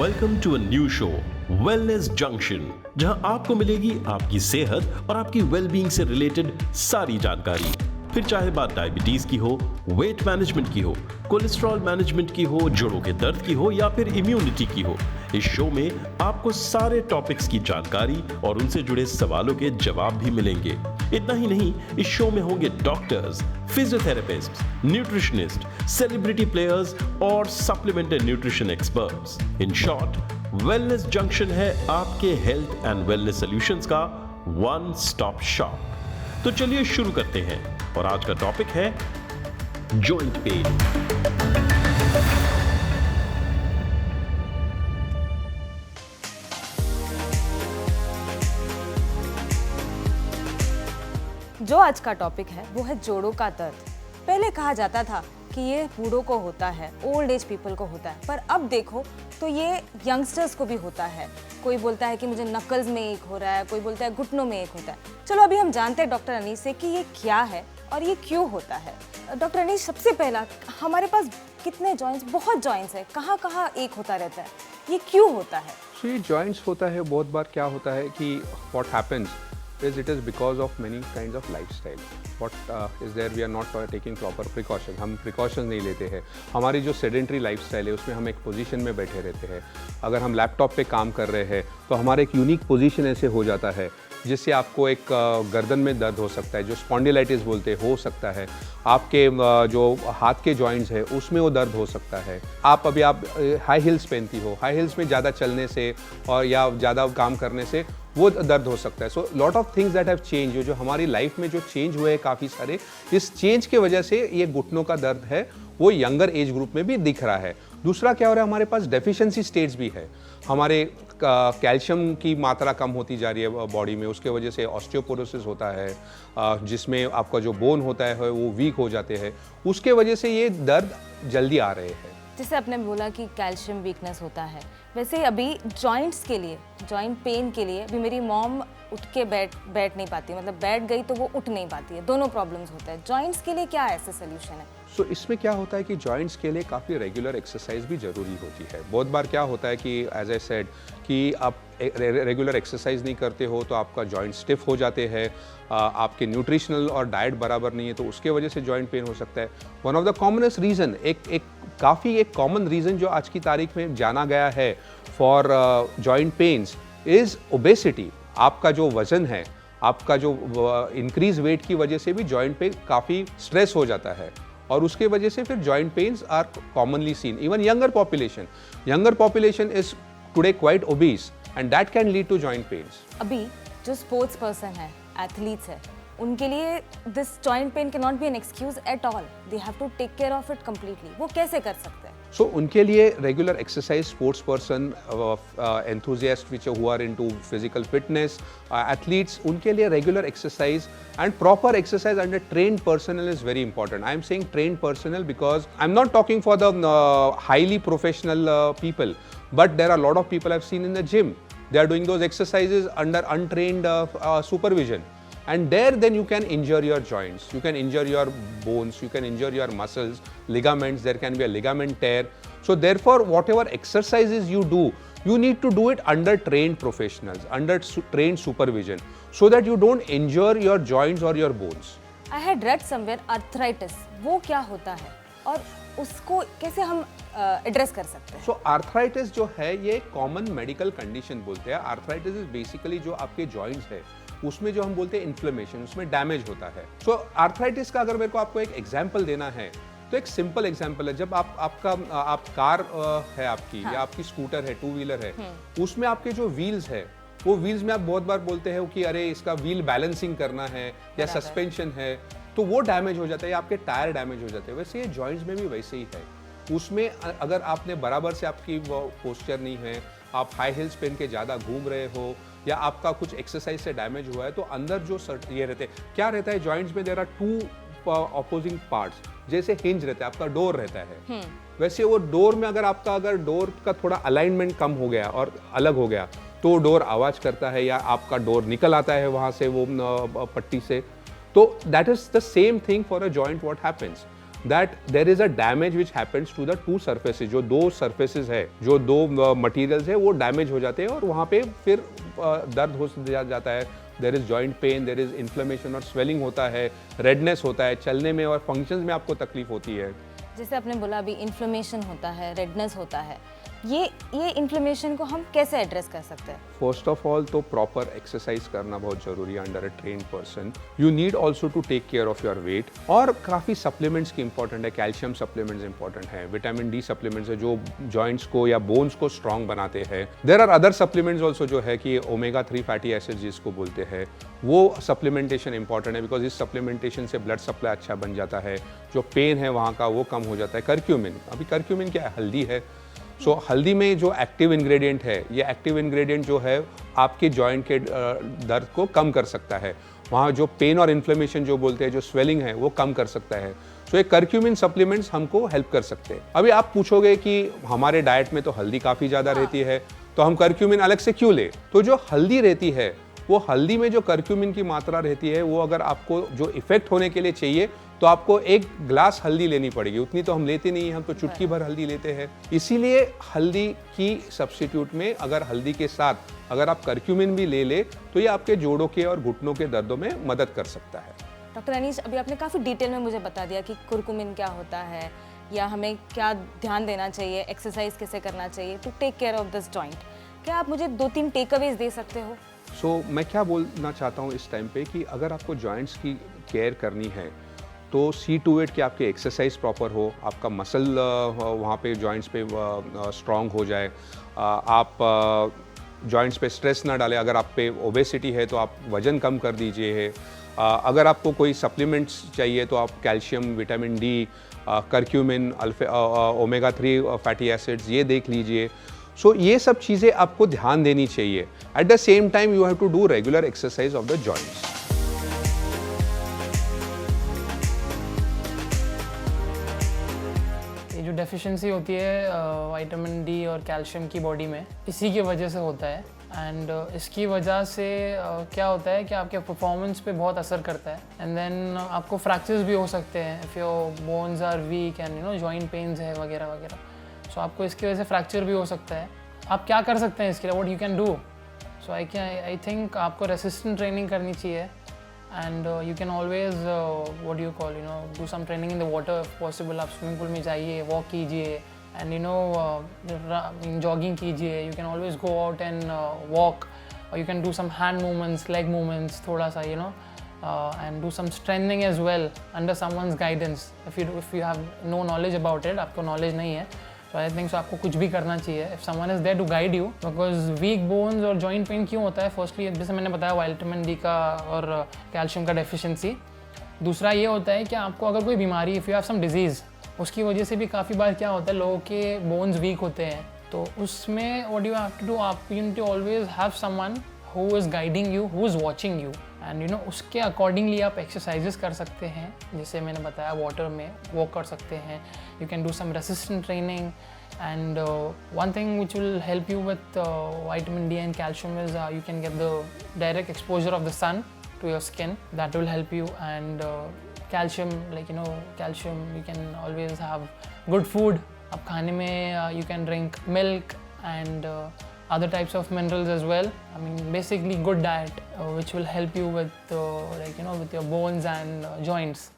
Welcome to a new show wellness junction, जहां आपको मिलेगी आपकी सेहत और आपकी वेलबींग से रिलेटेड सारी जानकारी। फिर चाहे बात डायबिटीज की हो, वेट मैनेजमेंट की हो, कोलेस्ट्रॉल मैनेजमेंट की हो, जोड़ों के दर्द की हो या फिर इम्यूनिटी की हो, इस शो में आपको सारे टॉपिक्स की जानकारी और उनसे जुड़े सवालों के जवाब भी मिलेंगे। इतना ही नहीं, इस शो में होंगे doctors, physiotherapist, nutritionist, celebrity players और supplement and nutrition experts. In short, wellness junction है आपके हेल्थ एंड वेलनेस सॉल्यूशंस का वन स्टॉप शॉप। तो चलिए शुरू करते हैं, और आज का टॉपिक है जॉइंट पेन। जो आज का टॉपिक है वो है जोड़ों का दर्द। पहले कहा जाता था कि ये बूढ़ों को होता है, ओल्ड एज पीपल को होता है, पर अब देखो तो ये यंगस्टर्स को भी होता है। कोई बोलता है कि मुझे नकल्स में एक हो रहा है, कोई बोलता है घुटनों में एक होता है। चलो अभी हम जानते हैं डॉक्टर अनीस से कि ये क्या है और ये क्यों होता है। डॉक्टर अनीस, सबसे पहला, हमारे पास कितने जॉइंट्स, बहुत जॉइंट्स है, कहाँ कहाँ एक होता रहता है, ये क्यों होता है? तो ये जॉइंट्स होता है, बहुत बार क्या होता है कि what happens is it is because of many kinds of lifestyle. What is there we are not taking proper precaution. हम precautions नहीं लेते हैं। हमारी जो sedentary lifestyle है उसमें हम एक पोजीशन में बैठे रहते हैं। अगर हम लैपटॉप पे काम कर रहे हैं तो हमारा एक यूनिक पोजीशन ऐसे हो जाता है जिससे आपको एक गर्दन में दर्द हो सकता है, जो स्पॉन्डिलाइटिस बोलते हैं, हो सकता है। आपके जो हाथ के जॉइंट्स है उसमें वो दर्द हो सकता है। आप हाई हील्स पहनती हो, हाई हील्स में ज़्यादा चलने से और या ज़्यादा काम करने से वो दर्द हो सकता है। So lot of things that have change, जो हमारी लाइफ में जो चेंज हुए हैं काफ़ी सारे, इस चेंज के वजह से ये घुटनों का दर्द है वो यंगर एज ग्रुप में भी दिख रहा है। दूसरा क्या हो रहा है, हमारे पास डेफिशिएंसी स्टेट्स भी है। हमारे कैल्शियम की मात्रा कम होती जा रही है बॉडी में, उसके वजह से ऑस्टियोपोरोसिस होता है, जिसमें आपका जो बोन होता है वो वीक हो जाते हैं, उसके वजह से ये दर्द जल्दी आ रहे हैं। जैसे आपने बोला कि कैल्शियम वीकनेस होता है, वैसे अभी जॉइंट्स के लिए, जॉइंट पेन के लिए, अभी मेरी मॉम उठ के बैठ नहीं पाती, मतलब बैठ गई तो वो उठ नहीं पाती है, दोनों प्रॉब्लम्स होता है। जॉइंट्स के लिए क्या ऐसे सोल्यूशन है? सो इसमें क्या होता है कि जॉइंट्स के लिए काफ़ी रेगुलर एक्सरसाइज भी ज़रूरी होती है। बहुत बार क्या होता है कि एज आई सेड कि आप रेगुलर एक्सरसाइज नहीं करते हो तो आपका जॉइंट स्टिफ हो जाते हैं, आपके न्यूट्रिशनल और डाइट बराबर नहीं है तो उसके वजह से जॉइंट पेन हो सकता है। One of the commonest reason, एक कॉमन रीज़न जो आज की तारीख में जाना गया है for joint pains is obesity. आपका जो वज़न है, आपका जो इंक्रीज वेट की वजह से भी जॉइंट पे काफ़ी स्ट्रेस हो जाता है और उसके वजह से फिर joint pains are commonly seen. Even younger population is today quite obese and that can lead to joint pains. अभी जो स्पोर्ट्स पर्सन है, एथलीट्स है, उनके लिए this joint pain can not be an excuse at all, they have to take care of it completely. वो कैसे कर सकते हैं? सो उनके लिए regular exercise, sports person, enthusiast which who are into physical fitness, athletes, उनके लिए regular exercise and proper exercise under trained personnel is very important. I am saying trained personnel because I am not talking for the highly professional people, but there are a lot of people I have seen in the gym. They are doing those exercises under untrained supervision, and there then you can injure your joints, you can injure your bones, you can injure your muscles, ligaments, there can be a ligament tear. So therefore whatever exercises you do, you need to do it under trained professionals, under trained supervision, so that you don't injure your joints or your bones. I had read somewhere arthritis, वो क्या होता है और उसको कैसे हम address कर सकते हैं? So arthritis जो है ये कॉमन मेडिकल कंडीशन बोलते हैं। आर्थराइटिस इज बेसिकली जो आपके जॉइंट्स है उसमें जो हम बोलते हैं इन्फ्लेमेशन, उसमें डैमेज होता है। सो आर्थराइटिस का अगर मेरे को आपको एक एग्जांपल देना है तो एक सिंपल एग्जांपल है, जब आप कार है आपकी, हाँ, या आपकी स्कूटर है, टू व्हीलर है, उसमें आपके जो व्हील्स है वो व्हील्स में आप बहुत बार बोलते हैं कि अरे इसका व्हील बैलेंसिंग करना है या सस्पेंशन है, तो वो डैमेज हो जाता है या आपके टायर डैमेज हो जाते हैं। वैसे ये जॉइंट्स में भी वैसे ही है। उसमें अगर आपने बराबर से आपकी पोस्चर नहीं है, आप हाई हील्स पहन के ज़्यादा घूम रहे हो या आपका कुछ एक्सरसाइज से डैमेज हुआ है, तो अंदर जो ये रहते हैं, क्या रहता है जॉइंट्स में, there are two opposing parts, जैसे हिंज रहता है, आपका डोर रहता है, वैसे वो डोर में अगर डोर का थोड़ा अलाइनमेंट कम हो गया और अलग हो गया तो डोर आवाज करता है या आपका डोर निकल आता है वहां से वो पट्टी से। तो that is the same thing for a joint what happens. that there is a damage which happens to the two surfaces. जो दो surfaces है, जो दो materials है, वो damage हो जाते हैं और वहाँ पे फिर दर्द हो जाता है. There is joint pain, there is inflammation और swelling होता है, redness होता है, चलने में और functions में आपको तकलीफ होती है. जैसे आपने बोला अभी इन्फ्लेमेशन होता है, रेडनेस होता है, ये इन्फ्लेमेशन को हम कैसे एड्रेस कर सकते हैं? फर्स्ट ऑफ ऑल तो प्रॉपर एक्सरसाइज करना बहुत जरूरी है under a trained person. You need also to take care of your weight. और काफ़ी सप्लीमेंट्स की इंपॉर्टेंट है. कैल्शियम सप्लीमेंट्स इंपॉर्टेंट है, विटामिन डी सप्लीमेंट्स है जो जॉइंट्स को या बोन्स को स्ट्रॉन्ग बनाते हैं. There are other supplements also जो है कि ओमेगा 3 फैटी एसिड जिसको बोलते हैं, वो सप्लीमेंटेशन इंपॉर्टेंट है बिकॉज इस सप्लीमेंटेशन से ब्लड सप्लाई अच्छा बन जाता है. जो पेन है वहाँ का वो कम हो जाता है. करक्यूमिन, अभी करक्यूमिन क्या है? हल्दी है. सो हल्दी में जो एक्टिव इंग्रेडिएंट है, ये एक्टिव इंग्रेडिएंट जो है आपके जॉइंट के दर्द को कम कर सकता है. वहाँ जो पेन और इन्फ्लेमेशन जो बोलते हैं, जो स्वेलिंग है, वो कम कर सकता है. सो ये करक्यूमिन सप्लीमेंट्स हमको हेल्प कर सकते हैं. अभी आप पूछोगे कि हमारे डाइट में तो हल्दी काफ़ी ज़्यादा रहती है, तो हम करक्यूमिन अलग से क्यों ले? तो जो हल्दी रहती है, वो हल्दी में जो करक्यूमिन की मात्रा रहती है, वो अगर आपको जो इफेक्ट होने के लिए चाहिए तो आपको 1 ग्लास हल्दी लेनी पड़ेगी. उतनी तो हम लेते नहीं हैं, हम तो चुटकी भर हल्दी लेते हैं. इसीलिए हल्दी की सब्स्टिट्यूट में अगर हल्दी के साथ अगर आप करक्यूमिन भी ले तो ये आपके जोड़ों के और घुटनों के दर्दों में मदद कर सकता है. डॉक्टर अनीश, अभी आपने काफ़ी डिटेल में मुझे बता दिया कि कुरकुमिन क्या होता है या हमें क्या ध्यान देना चाहिए, एक्सरसाइज कैसे करना चाहिए to take care of this joint. क्या आप मुझे 2-3 टेकअवेज दे सकते हो? मैं क्या बोलना चाहता हूँ इस टाइम पे कि अगर आपको जॉइंट्स की केयर करनी है तो सी टू इट कि आपके एक्सरसाइज प्रॉपर हो, आपका मसल वहाँ पे जॉइंट्स पे स्ट्रॉन्ग हो जाए, आप जॉइंट्स पे स्ट्रेस ना डालें. अगर आप पे ओबेसिटी है तो आप वज़न कम कर दीजिए. अगर आपको कोई सप्लीमेंट्स चाहिए तो आप calcium, vitamin D, curcumin, omega 3 fatty acids ये देख लीजिए. सो ये सब चीज़ें आपको ध्यान देनी चाहिए. At the same time you have to do regular exercise of the joints. ये जो डेफिशिएंसी होती है विटामिन डी और कैल्शियम की बॉडी में, इसी की वजह से होता है. एंड इसकी वजह से क्या होता है कि आपके परफॉर्मेंस पे बहुत असर करता है. एंड देन आपको फ्रैक्चर्स भी हो सकते हैं if your bones are weak and joint pains है वगैरह वगैरह. सो आपको इसकी वजह से फ्रैक्चर भी हो सकता है. आप क्या कर सकते हैं इसके लिए? What you can do? So I think आपको रेसिस्टेंट ट्रेनिंग करनी चाहिए. And you can always what do you call do some training in the water if possible. आप स्विमिंग पूल में जाइए, वॉक कीजिए एंड जॉगिंग कीजिए. You can always go out and walk. You can do some hand movements, leg movements, थोड़ा सा and do some strengthening as well under someone's guidance. If you have no knowledge about it, आपको knowledge नहीं है, so I think so आपको कुछ भी करना चाहिए. If someone is there to guide you, because weak bones और joint pain क्यों होता है? Firstly, जैसे मैंने बताया विटामिन डी का और कैल्शियम का डेफिशिएंसी. दूसरा ये होता है कि आपको अगर कोई बीमारी, if you have some disease, उसकी वजह से भी काफ़ी बार क्या होता है, लोगों के बोन्स वीक होते हैं. तो उसमें what you have to do, आप you need to always have someone who is guiding you, who is watching you, and उसके अकॉर्डिंगली आप एक्सरसाइजेस कर सकते हैं. जैसे मैंने बताया, वाटर में वॉक कर सकते हैं. You can do some resistant training. And one thing which will help you with vitamin D and calcium is you can get the direct exposure of the sun to your skin. That will help you. And calcium, calcium, you can always have good food. आप खाने में you can drink milk and other types of minerals as well. I mean, basically good diet which will help you with with your bones and joints.